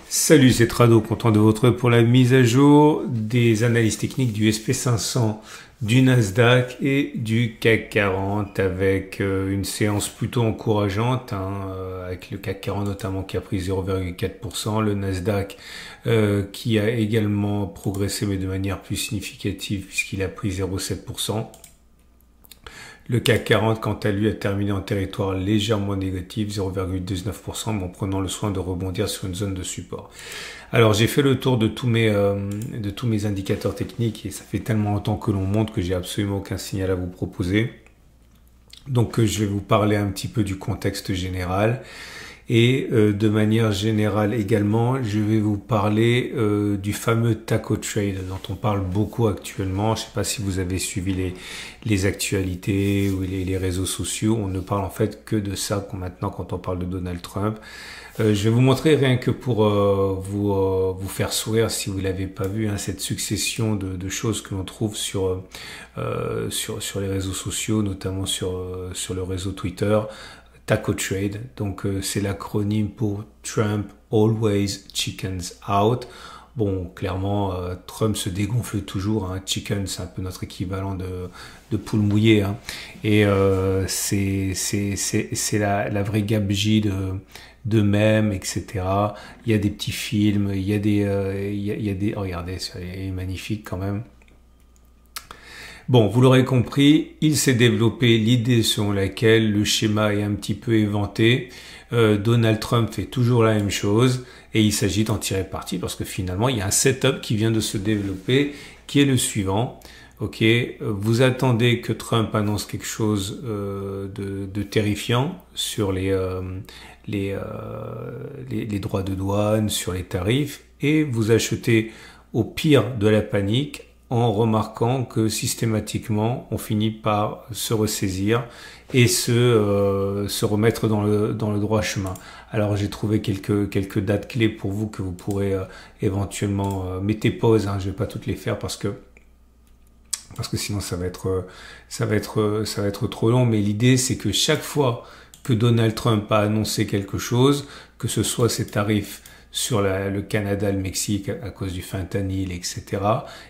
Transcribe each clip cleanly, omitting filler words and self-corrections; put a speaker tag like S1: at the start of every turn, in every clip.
S1: Salut, c'est Trado, content de vous retrouver pour la mise à jour des analyses techniques du SP500, du Nasdaq et du CAC 40 avec une séance plutôt encourageante, avec le CAC 40 notamment qui a pris 0,4%, le Nasdaq qui a également progressé mais de manière plus significative puisqu'il a pris 0,7%. Le CAC 40, quant à lui, a terminé en territoire légèrement négatif, 0,19%, mais en prenant le soin de rebondir sur une zone de support. Alors, j'ai fait le tour de tous mes indicateurs techniques et ça fait tellement longtemps que l'on monte que j'ai absolument aucun signal à vous proposer. Donc, je vais vous parler un petit peu du contexte général. Et de manière générale également, je vais vous parler du fameux taco trade dont on parle beaucoup actuellement. Je ne sais pas si vous avez suivi les actualités ou les réseaux sociaux. On ne parle en fait que de ça maintenant quand on parle de Donald Trump. Je vais vous montrer rien que pour vous faire sourire si vous l'avez pas vu, cette succession de choses que l'on trouve sur les réseaux sociaux, notamment sur le réseau Twitter. Taco Trade, donc c'est l'acronyme pour Trump Always Chickens Out. Bon, clairement, Trump se dégonfle toujours. Chicken, c'est un peu notre équivalent de poule mouillée. Et c'est la vraie gabegie de mèmes, etc. Il y a des petits films, il y a des oh, regardez, c'est magnifique quand même. Bon, vous l'aurez compris, il s'est développé l'idée selon laquelle le schéma est un petit peu éventé. Donald Trump fait toujours la même chose et il s'agit d'en tirer parti parce que finalement, il y a un setup qui vient de se développer qui est le suivant. Ok, vous attendez que Trump annonce quelque chose de terrifiant sur les droits de douane, sur les tarifs et vous achetez au pire de la panique en remarquant que systématiquement on finit par se ressaisir et se remettre dans le droit chemin. Alors j'ai trouvé quelques dates clés pour vous que vous pourrez éventuellement mettez pause, je vais pas toutes les faire parce que sinon ça va être trop long, mais l'idée c'est que chaque fois que Donald Trump a annoncé quelque chose, que ce soit ses tarifs sur le Canada, le Mexique, à cause du fentanyl, etc.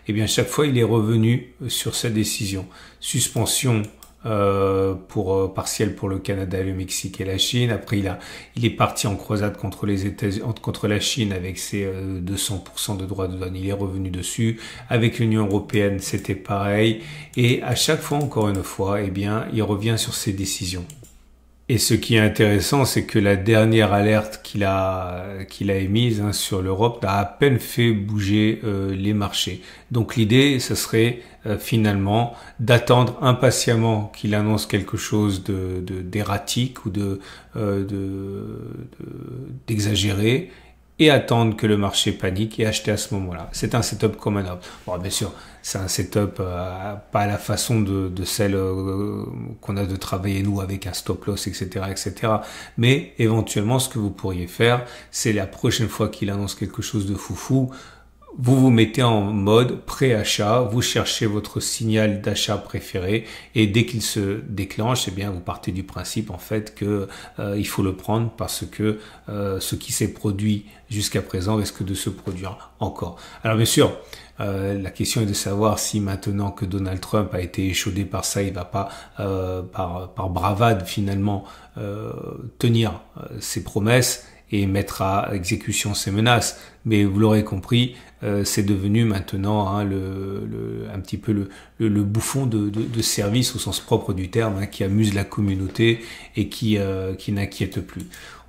S1: Eh bien, chaque fois, il est revenu sur sa décision. Suspension partielle pour le Canada, le Mexique et la Chine. Après, il est parti en croisade contre la Chine avec ses 200% de droits de douane. Il est revenu dessus. Avec l'Union européenne, c'était pareil. Et à chaque fois, encore une fois, eh bien, il revient sur ses décisions. Et ce qui est intéressant, c'est que la dernière alerte qu'il a émise sur l'Europe a à peine fait bouger les marchés. Donc l'idée, ce serait finalement d'attendre impatiemment qu'il annonce quelque chose d'erratique ou d'exagéré et attendre que le marché panique et acheter à ce moment-là. C'est un setup comme un autre. Bon, bien sûr, c'est un setup pas à la façon de celle qu'on a de travailler nous avec un stop loss, etc., etc. Mais éventuellement, ce que vous pourriez faire, c'est la prochaine fois qu'il annonce quelque chose de foufou, vous vous mettez en mode pré-achat, vous cherchez votre signal d'achat préféré et dès qu'il se déclenche, eh bien vous partez du principe en fait que il faut le prendre parce que ce qui s'est produit jusqu'à présent risque de se produire encore. Alors bien sûr, la question est de savoir si maintenant que Donald Trump a été échaudé par ça, il va pas par bravade finalement tenir ses promesses et mettre à exécution ses menaces. Mais vous l'aurez compris, c'est devenu maintenant un petit peu le bouffon de service au sens propre du terme, qui amuse la communauté et qui n'inquiète plus.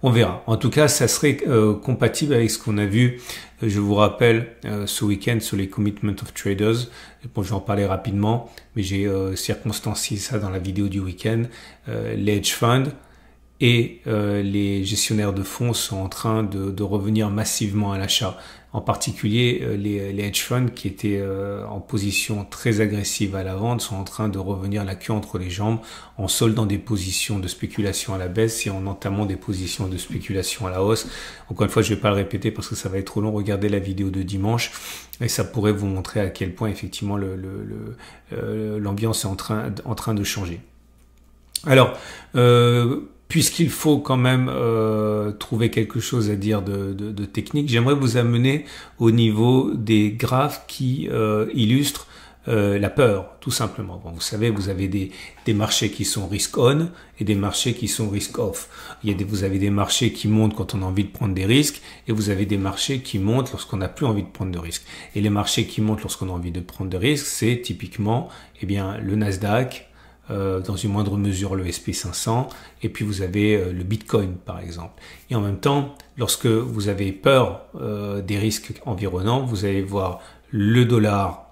S1: On verra. En tout cas, ça serait compatible avec ce qu'on a vu. Je vous rappelle ce week-end sur les Commitment of Traders. Bon, je vais en parler rapidement, mais j'ai circonstancié ça dans la vidéo du week-end. Les hedge funds et les gestionnaires de fonds sont en train de revenir massivement à l'achat. En particulier, les hedge funds qui étaient en position très agressive à la vente sont en train de revenir la queue entre les jambes en soldant des positions de spéculation à la baisse et en entamant des positions de spéculation à la hausse. Encore une fois, je ne vais pas le répéter parce que ça va être trop long. Regardez la vidéo de dimanche et ça pourrait vous montrer à quel point effectivement l'ambiance est en train de changer. Alors, puisqu'il faut quand même trouver quelque chose à dire de technique, j'aimerais vous amener au niveau des graphes qui illustrent la peur, tout simplement. Bon, vous savez, vous avez des marchés qui sont risk-on et des marchés qui sont risk-off. Vous avez des marchés qui montent quand on a envie de prendre des risques et vous avez des marchés qui montent lorsqu'on n'a plus envie de prendre de risques. Et les marchés qui montent lorsqu'on a envie de prendre de risques, c'est typiquement le Nasdaq, dans une moindre mesure le SP500, et puis vous avez le Bitcoin par exemple. Et en même temps, lorsque vous avez peur des risques environnants, vous allez voir le dollar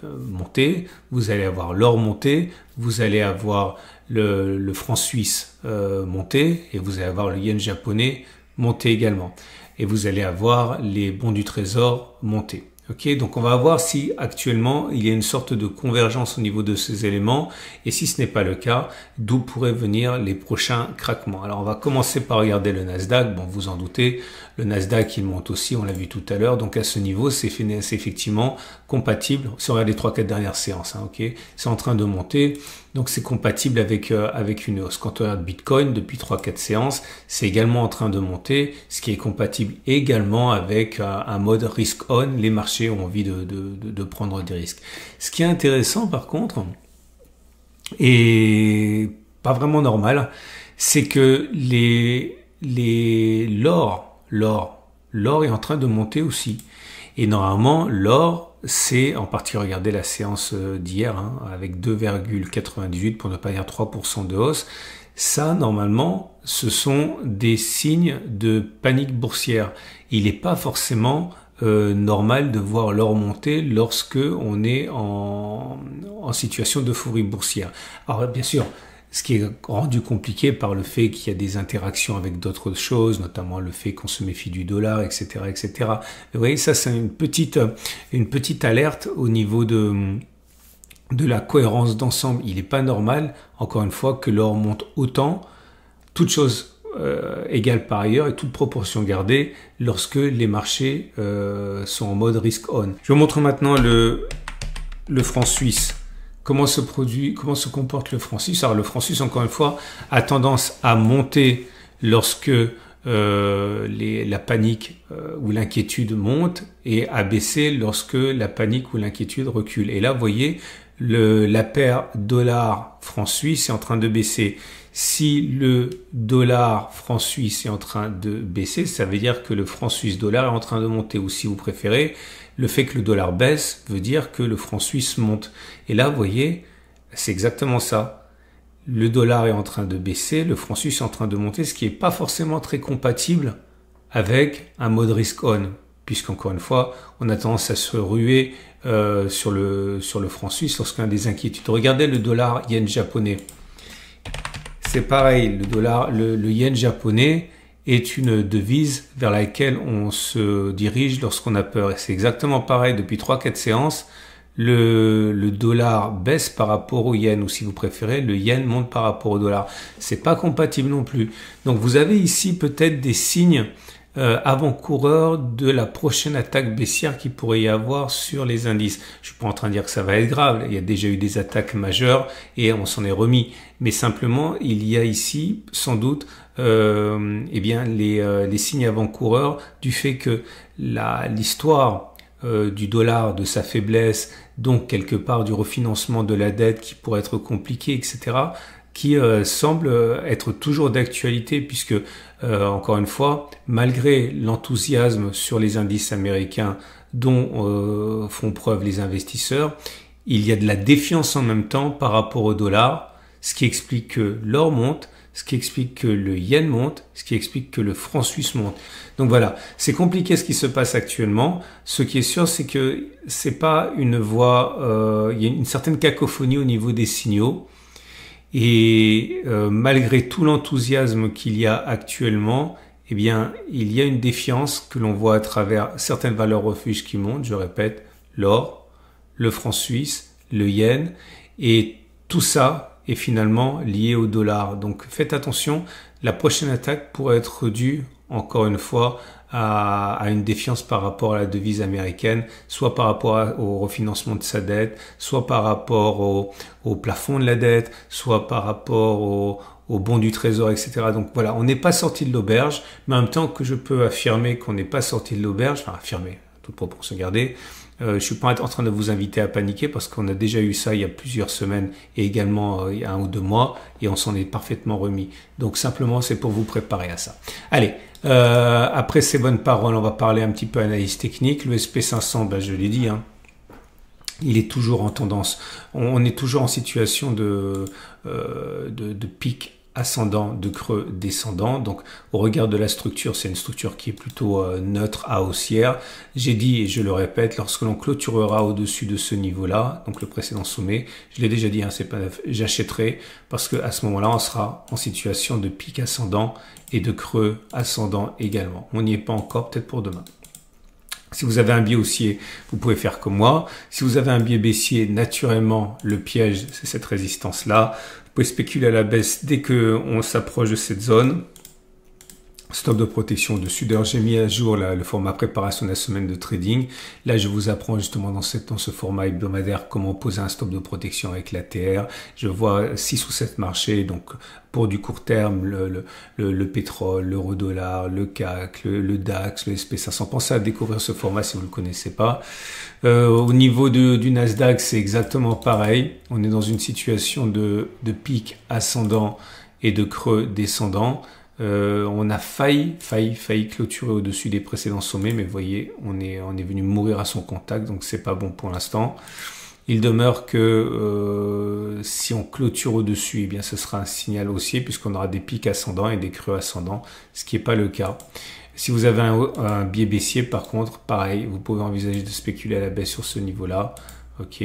S1: monter, vous allez avoir l'or monter, vous allez avoir le franc suisse monter, et vous allez avoir le yen japonais monter également. Et vous allez avoir les bons du trésor monter. Ok, donc on va voir si actuellement il y a une sorte de convergence au niveau de ces éléments, et si ce n'est pas le cas, d'où pourraient venir les prochains craquements. Alors on va commencer par regarder le Nasdaq. Bon, vous en doutez, le Nasdaq il monte aussi, on l'a vu tout à l'heure, donc à ce niveau c'est effectivement compatible. Si on regarde les 3-4 dernières séances, ok, c'est en train de monter, donc c'est compatible avec une hausse. Quand on regarde Bitcoin depuis 3-4 séances, c'est également en train de monter, ce qui est compatible également avec un mode risk on. Les marchés ont envie de prendre des risques. Ce qui est intéressant par contre, et pas vraiment normal, c'est que l'or est en train de monter aussi. Et normalement, l'or, c'est, en partie, regardez la séance d'hier, avec 2,98 pour ne pas dire 3% de hausse. Ça, normalement, ce sont des signes de panique boursière. Il n'est pas forcément normal de voir l'or monter lorsque on est en situation d'euphorie boursière. Alors, bien sûr, ce qui est rendu compliqué par le fait qu'il y a des interactions avec d'autres choses, notamment le fait qu'on se méfie du dollar, etc., etc. Vous voyez, ça, c'est une petite alerte au niveau de la cohérence d'ensemble. Il n'est pas normal, encore une fois, que l'or monte autant, toute chose égale par ailleurs et toute proportion gardée lorsque les marchés sont en mode risk on. Je vous montre maintenant le franc suisse. Comment se comporte le franc suisse? Alors le franc suisse, encore une fois, a tendance à monter lorsque la panique ou l'inquiétude monte, et à baisser lorsque la panique ou l'inquiétude recule. Et là, vous voyez, la paire dollar-franc suisse est en train de baisser. Si le dollar franc suisse est en train de baisser, ça veut dire que le franc suisse dollar est en train de monter. Ou si vous préférez, le fait que le dollar baisse veut dire que le franc suisse monte. Et là, vous voyez, c'est exactement ça. Le dollar est en train de baisser, le franc suisse est en train de monter, ce qui n'est pas forcément très compatible avec un mode risk on, puisqu'encore une fois, on a tendance à se ruer sur le franc suisse lorsqu'on a des inquiétudes. Regardez le dollar yen japonais. C'est pareil, le yen japonais est une devise vers laquelle on se dirige lorsqu'on a peur. Et c'est exactement pareil depuis 3-4 séances. Le dollar baisse par rapport au yen, ou si vous préférez, le yen monte par rapport au dollar. C'est pas compatible non plus. Donc vous avez ici peut-être des signes avant-coureurs de la prochaine attaque baissière qui pourrait y avoir sur les indices. Je suis pas en train de dire que ça va être grave. Il y a déjà eu des attaques majeures et on s'en est remis. Mais simplement, il y a ici sans doute les signes avant-coureurs du fait que l'histoire du dollar, de sa faiblesse, donc quelque part du refinancement de la dette qui pourrait être compliqué, etc., qui semble être toujours d'actualité, puisque, encore une fois, malgré l'enthousiasme sur les indices américains dont font preuve les investisseurs, il y a de la défiance en même temps par rapport au dollar, ce qui explique que l'or monte, ce qui explique que le yen monte, ce qui explique que le franc suisse monte. Donc voilà, c'est compliqué ce qui se passe actuellement. Ce qui est sûr, c'est que c'est pas une voie, il y a une certaine cacophonie au niveau des signaux. Et malgré tout l'enthousiasme qu'il y a actuellement, eh bien, il y a une défiance que l'on voit à travers certaines valeurs refuges qui montent, je répète, l'or, le franc suisse, le yen, et tout ça est finalement lié au dollar. Donc faites attention, la prochaine attaque pourrait être due, encore une fois, à une défiance par rapport à la devise américaine, soit par rapport au refinancement de sa dette, soit par rapport au plafond de la dette, soit par rapport au bond du trésor, etc. Donc voilà, on n'est pas sorti de l'auberge, mais en même temps que je peux affirmer qu'on n'est pas sorti de l'auberge, enfin affirmer, toute proportion gardée, je suis pas en train de vous inviter à paniquer parce qu'on a déjà eu ça il y a plusieurs semaines et également il y a 1 ou 2 mois et on s'en est parfaitement remis. Donc simplement c'est pour vous préparer à ça. Allez, après ces bonnes paroles, on va parler un petit peu analyse technique. Le SP500, ben, je l'ai dit, hein, il est toujours en tendance. On est toujours en situation de pic ascendant, de creux descendant. Donc, au regard de la structure, c'est une structure qui est plutôt neutre à haussière. J'ai dit, et je le répète, lorsque l'on clôturera au-dessus de ce niveau-là, donc le précédent sommet, je l'ai déjà dit, hein, c'est pas neuf, j'achèterai parce que à ce moment-là, on sera en situation de pic ascendant et de creux ascendant également. On n'y est pas encore, peut-être pour demain. Si vous avez un biais haussier, vous pouvez faire comme moi. Si vous avez un biais baissier, naturellement, le piège, c'est cette résistance-là. Vous pouvez spéculer à la baisse dès qu'on s'approche de cette zone. Stop de protection au-dessus. D'ailleurs, j'ai mis à jour le format préparation de la semaine de trading. Là, je vous apprends justement dans ce format hebdomadaire comment poser un stop de protection avec l'ATR. Je vois 6 ou 7 marchés. Donc, pour du court terme, le pétrole, l'euro-dollar, le CAC, le DAX, le SP500. Pensez à découvrir ce format si vous ne le connaissez pas. Au niveau du Nasdaq, c'est exactement pareil. On est dans une situation de pic ascendant et de creux descendant. On a failli clôturer au-dessus des précédents sommets, mais vous voyez, on est venu mourir à son contact, donc c'est pas bon pour l'instant. Il demeure que si on clôture au-dessus, eh bien ce sera un signal haussier puisqu'on aura des pics ascendants et des creux ascendants, ce qui n'est pas le cas. Si vous avez un biais baissier, par contre, pareil, vous pouvez envisager de spéculer à la baisse sur ce niveau-là, ok,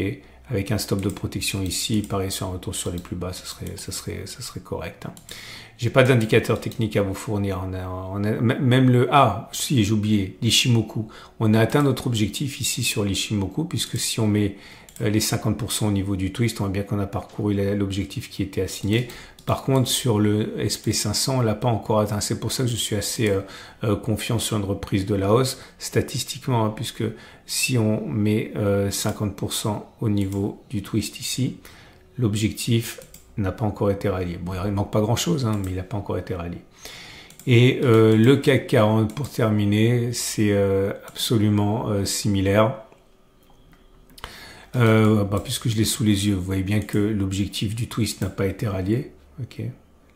S1: avec un stop de protection ici, pareil sur un retour sur les plus bas, ça serait correct. Hein. J'ai pas d'indicateur technique à vous fournir. Même si j'ai oublié, l'Ishimoku. On a atteint notre objectif ici sur l'Ishimoku, puisque si on met les 50% au niveau du twist, on voit bien qu'on a parcouru l'objectif qui était assigné. Par contre, sur le SP500, on l'a pas encore atteint. C'est pour ça que je suis assez confiant sur une reprise de la hausse, statistiquement, hein, puisque si on met 50% au niveau du twist ici, l'objectif n'a pas encore été rallié. Bon, il ne manque pas grand-chose, hein, mais il n'a pas encore été rallié. Et le CAC 40, pour terminer, c'est absolument similaire. Puisque je l'ai sous les yeux, vous voyez bien que l'objectif du twist n'a pas été rallié. Ok,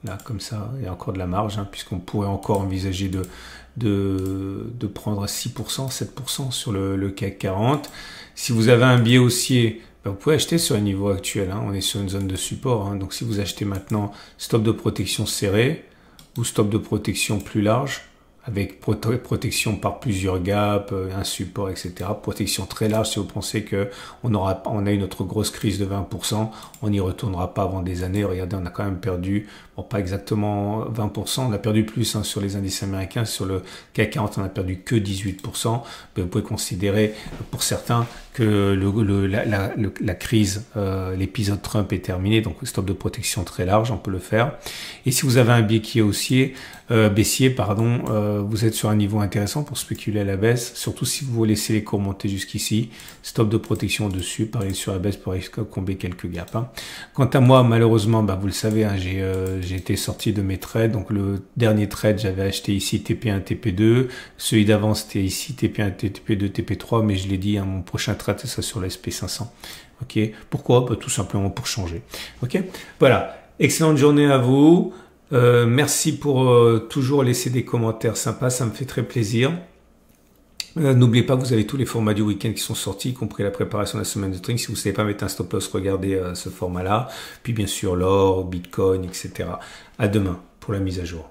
S1: là, comme ça, il y a encore de la marge, hein, puisqu'on pourrait encore envisager de prendre 6%, 7% sur le CAC 40. Si vous avez un biais haussier, vous pouvez acheter sur les niveaux actuels. Hein. On est sur une zone de support. Hein. Donc, si vous achetez maintenant stop de protection serré ou stop de protection plus large, avec protection par plusieurs gaps, un support, etc. Protection très large si vous pensez qu'on a eu notre grosse crise de 20%, on n'y retournera pas avant des années. Regardez, on a quand même perdu, bon, pas exactement 20%, on a perdu plus hein, sur les indices américains, sur le CAC 40, on a perdu que 18%. Mais vous pouvez considérer pour certains que la crise, l'épisode Trump est terminé, donc stop de protection très large, on peut le faire. Et si vous avez un biais qui est baissier, vous êtes sur un niveau intéressant pour spéculer à la baisse, surtout si vous laissez les cours monter jusqu'ici. Stop de protection au-dessus, pareil sur la baisse pour combler quelques gaps. Hein. Quant à moi, malheureusement, vous le savez, hein, j'ai été sorti de mes trades. Donc le dernier trade, j'avais acheté ici TP1, TP2. Celui d'avant, c'était ici TP1, TP2, TP3, mais je l'ai dit, hein, mon prochain trade, c'est ça sur la SP500. Ok. Pourquoi? Tout simplement pour changer. Ok. Voilà. Excellente journée à vous. Merci pour toujours laisser des commentaires sympas, ça me fait très plaisir. N'oubliez pas que vous avez tous les formats du week-end qui sont sortis, y compris la préparation de la semaine de trading. Si vous ne savez pas mettre un stop loss, regardez ce format-là. Puis bien sûr l'or, Bitcoin, etc. À demain pour la mise à jour.